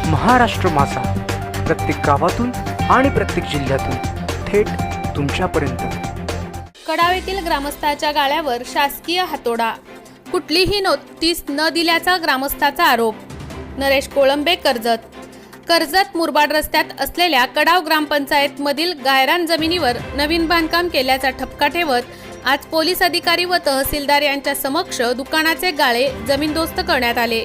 महाराष्ट्र माझा, प्रत्येक गावातून आणि प्रत्येक जिल्ह्यातून थेट तुमच्यापर्यंत। कडाव येथील ग्रामस्थाच्या गाळ्यावर शासकीय हातोडा, कुठलीही नोटीस न दिल्याचा ग्रामस्थाचा आरोप। नरेश कोळंबे, कर्जत मुरबाड रस्त्यात असलेल्या कडाव ग्रामपंचायत मधील गायरान जमिनीवर नवीन बांधकाम केल्याचा ठपका ठेवत आज पोलीस अधिकारी व तहसीलदार यांच्या समक्ष दुकानाचे गाळे जमीनदोस्त करण्यात आले।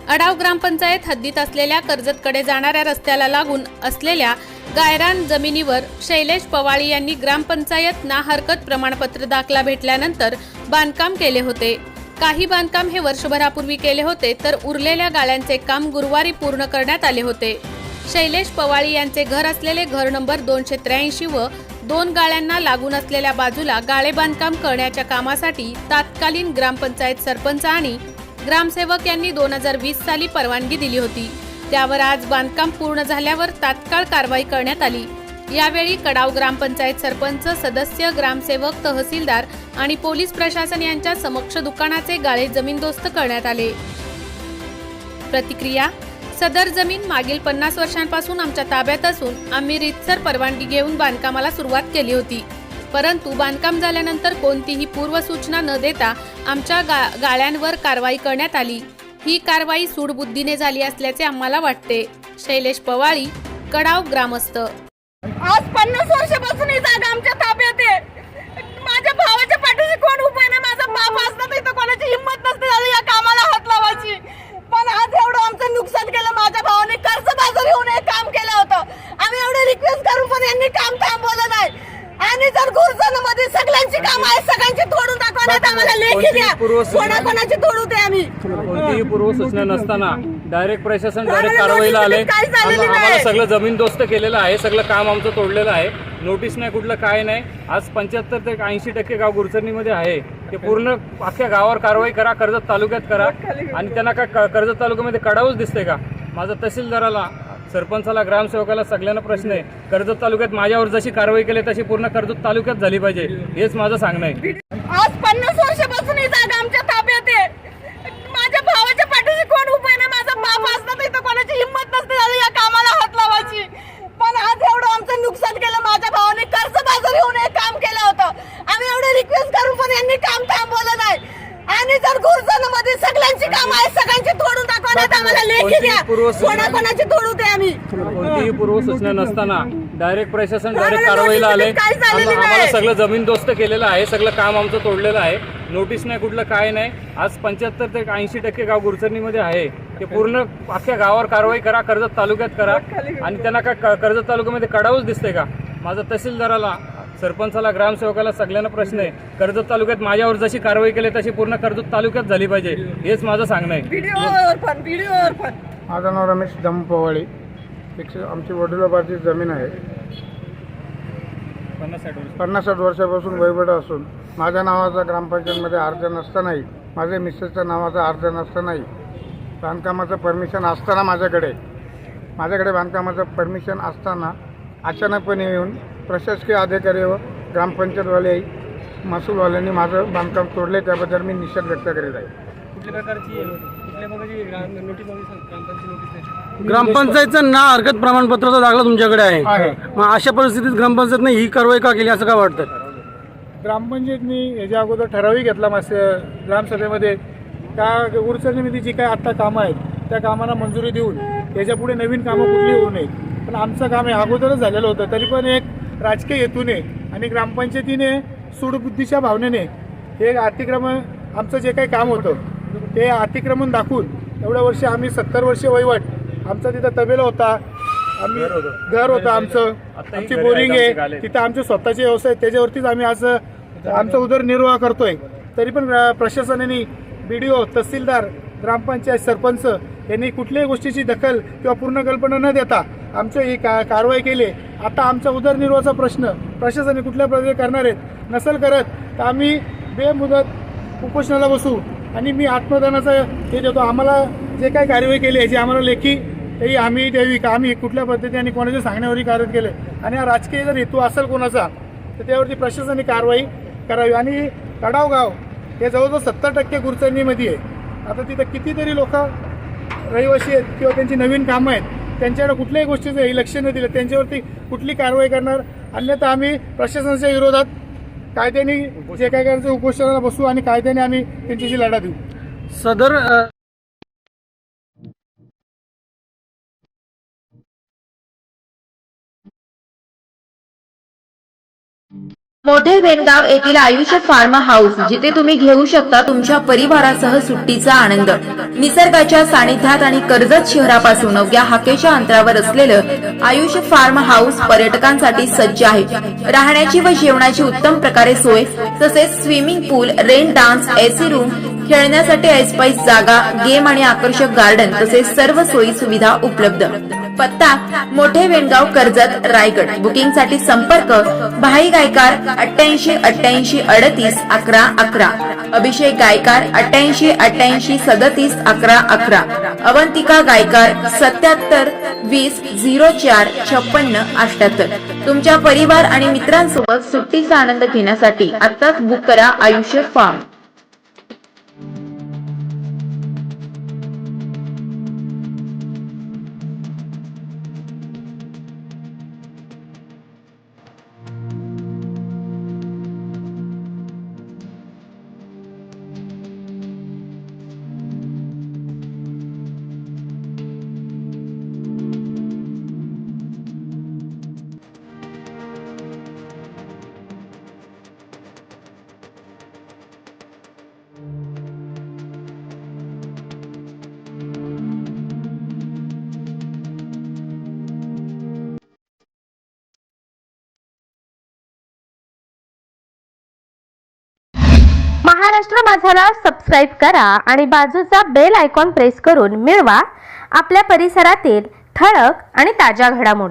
अडाव ग्रामपंचायत हद्दीत असलेल्या कर्जतकडे जाणाऱ्या रस्त्याला लागून असलेल्या गायरान जमिनीवर शैलेश पवाळी यांनी ग्रामपंचायत ना हरकत प्रमाणपत्र दाखला भेटल्यानंतर बांधकाम केले होते। काही बांधकाम हे वर्षभरापूर्वी केले होते, तर उरलेल्या गाळ्यांचे काम गुरुवारी पूर्ण करण्यात आले होते। शैलेश पवाळी यांचे घर असलेले घर नंबर 283 व 2 गाळ्यांना लागून असलेल्या बाजूला गाळे बांधकाम करण्याच्या कामासाठी तत्कालीन ग्रामपंचायत सरपंच आणि ग्रामसेवक यांनी 2020 साली परवानगी दिली होती। त्यावर आज बांधकाम पूर्ण झाल्यावर तात्काळ कारवाई करण्यात आली। यावेळी कडाव ग्रामपंचायत सरपंच, सदस्य, ग्रामसेवक, तहसीलदार आणि पोलीस प्रशासन यांच्या समक्ष दुकानाचे गाळे जमीनदोस्त करण्यात आले। प्रतिक्रिया: सदर जमीन मागील 50 वर्षांपासून आमच्या ताब्यात असून आम्ही रीतसर परवानगी घेऊन बांधकामाला सुरुवात केली होती, परंतु बांधकाम झाल्यानंतर कोणतीही पूर्वसूचना न देता आमच्या गाळ्यांवर कारवाई करण्यात आली। ही कारवाई सूडबुद्धीने झाली असल्याचे आम्हाला वाटते। शैलेश पवाळी, कडाव ग्रामस्थ। आज 50 वर्षापासून ही जागा आमच्या ताब्यात आहे। माझ्या भावाच्या पाठीशी कोण उभं नाही। माझा बाप असता तर कोणाची हिंमत नसते झाली या कामाला हात लावायची, पण आज एवढं आमचं नुकसान केलं। माझ्या भावाने कर्जबाजारी होऊन हे काम केलं होतं। आम्ही एवढे रिक्वेस्ट करून पण यांनी काम थांबवलं नाही। आणि जर गुरुजनामध्ये सगळ्यांची काम आहे, सगळ्यांची तोडून दाखवण्यात आम्हाला लेखी द्या। कोणाकोणाची तोडू द्या। आम्ही कोणतीही पूर्वसूचना नसताना डायरेक्ट प्रशासन डायरेक्ट कारवाईला आले। आम्हाला सगळं जमीनदोस्त केलेलं आहे, सगळं काम आमचं तोडलेलं आहे। नोटीस नाही, कुठलं काय नाही। आज 75 ते 80% गाव गुरचरणीमध्ये आहे। ते पूर्ण अख्ख्या गावावर कारवाई करा, कर्जत तालुक्यात करा। आणि त्यांना काय कर्जत तालुक्यामध्ये कडावच दिसते का? माझा तहसीलदाराला, सरपंचाला, ग्रामसेवकाला सगळ्यांना प्रश्न आहे। कर्जत तालुक्यात माझ्यावर जशी कारवाई केली तशी पूर्ण कर्जत तालुक्यात झाली पाहिजे, हेच माझं सांगणं आहे। आज 50 वर्षापासून ही जागा आमच्या ताब्यात आहे। माझ्या भावाच्या पाठीशी कोण उभं नाही। माझा बाप असता तर कोणाची हिंमत नसते झाली या कामाला हात लावायची, पण आज एवढं आमचं नुकसान केलं। माझ्या भावाने कर्जबाजारी होऊन हे काम केलं होतं। आम्ही एवढे रिक्वेस्ट करून पण यांनी काम थांबवलं नाही। आणि जर गुरुजनामध्ये सगळ्यांची काम आहे, सगळ्यांची तोडून दाखवण्यात आम्हाला लेखी द्या। कोणाकोणाची तोडू द्या। आम्ही कोणतीही पूर्वसूचना नसताना डायरेक्ट प्रशासन डायरेक्ट कारवाईला आले। आम्हाला सगळं जमीनदोस्त केलेलं आहे, सगळं काम आमचं तोडलेलं आहे। नोटीस नाही, कुठलं काय नाही। आज 75 ते 80% गाव गुरचरणीमध्ये आहे। ते पूर्ण अख्ख्या गावावर कारवाई करा, कर्जत तालुक्यात करा। आणि त्यांना काय कर्जत तालुक्यामध्ये कडावच दिसते का? माझा तहसीलदाराला, सरपंचाला, ग्रामसेवकाला सगळ्यांना प्रश्न आहे। कर्जत तालुक्यात माझ्यावर जशी कारवाई केली तशी पूर्ण कर्जत तालुक्यात झाली पाहिजे, हेच माझं सांगणं आहे। व्हिडिओवर पण माझं नाव रमेश पवाळी। आमची वडिलोपार्जित जमीन आहे। 50-60 वर्षापासून वैभव असून माझ्या नावाचा ग्रामपंचायतमध्ये अर्ज नसतानाही, माझ्या मिसेसच्या नावाचा अर्ज नसतानाही, बांधकामाचं परमिशन असताना माझ्याकडे बांधकामाचं परमिशन असताना अचानकपणे येऊन प्रशासकीय अधिकारी व ग्रामपंचायतवाले, महसूलवाल्यांनी माझं बांधकाम तोडले, त्याबद्दल मी निषेध व्यक्त करीत आहे। कुठल्या प्रकारची नोटीस? ग्रामपंचायतचं ना हरकत प्रमाणपत्राचा दाखला तुमच्याकडे आहे। मग अशा परिस्थितीत ग्रामपंचायतने ही कारवाई का केली असं का वाटतं? ग्रामपंचायतनी याच्या अगोदर ठरावही घेतला ग्रामसभेमध्ये का गुरुचरणीमध्ये जी काय आत्ता कामं आहेत त्या कामांना मंजुरी देऊन याच्यापुढे नवीन कामं कुठली होऊ नये। पण आमचं काम हे अगोदरच झालेलं होतं, तरी पण एक राजकीय हेतूने आणि ग्रामपंचायतीने सूडबुद्धीच्या भावनेने हे अतिक्रमण, आमचं जे काही काम होतं ते अतिक्रमण दाखवून एवढ्या वर्ष आम्ही 70 वर्ष वहिवाट, आमचा तिथं तबेला होता, आम्ही घर होतं आमचं, आमची बोरिंग आहे तिथं, आमचे स्वतःचे व्यवसाय, त्याच्यावरतीच आम्ही आज आमचा उदरनिर्वाह करतोय। तरी पण प्रशासनाने, BDO, तहसीलदार, ग्रामपंचायत सरपंच यांनी कुठल्याही गोष्टीची दखल किंवा पूर्ण कल्पना न देता आमचं ही कारवाई केली। आता आमचा उदरनिर्वाहाचा प्रश्न प्रशासनाने कुठल्या प्रकारे करणार आहेत, नसेल करत तर आम्ही बेमुदत उपोषणाला बसू आणि मी आत्मदानाचं हे देतो। आम्हाला जे काही कारवाई केली याची आम्हाला लेखी ही आम्ही द्यावी का आम्ही कुठल्या पद्धतीने आणि कोणाच्या सांगण्यावरही कारवाई केले, आणि हा राजकीय जर हेतू असेल कोणाचा तर त्यावरती प्रशासनाने कारवाई करावी। आणि कडाव गाव हे जवळजवळ 70% गुरचरणीमध्ये आहे। आता तिथं कितीतरी लोक रहिवासी आहेत किंवा त्यांची नवीन कामं आहेत, त्यांच्याकडे कुठल्याही गोष्टीचं लक्ष न दिलं त्यांच्यावरती कुठली कारवाई करणार, अन्यथा आम्ही प्रशासनाच्या विरोधात कायद्याने जे काय करायचं उपोषणाला बसू आणि कायद्याने आम्ही त्यांच्याशी लढा देऊ. सदर मोठे वेणगाव येथील आयुष्य फार्म हाऊस, जिथे तुम्ही घेऊ शकता तुमच्या परिवारासह सुट्टीचा आनंद. निसर्गाच्या सानिध्यात आणि कर्जत शहरापासून अवघ्या हाकेच्या अंतरावर असलेलं आयुष्य फार्म हाऊस पर्यटकांसाठी सज्ज आहे. राहण्याची व जेवणाची उत्तम प्रकारे सोय, तसेच स्विमिंग पूल, रेन डान्स, एसी रूम, खेळण्यासाठी ऐसपैस जागा, गेम आणि आकर्षक गार्डन तसेच सर्व सोयी सुविधा उपलब्ध. पत्ता मोठे वेणगाव, कर्जत, रायगड. बुकिंगसाठी संपर्क भाई गायकार 88 88 38 11 11, अभिषेक गायकार 88 88 37 11 11, अवंतिका गायकार 77 20 04 56 78. तुमच्या परिवार आणि मित्रांसोबत सुट्टीचा आनंद घेण्यासाठी आत्ताच बुक करा आयुष्य फार्म. महाराष्ट्र माझाला सबस्क्राईब करा आणि बाजूचा बेल आयकॉन प्रेस करून मिळवा आपल्या परिसरातील ठळक आणि ताज्या घडामोडी.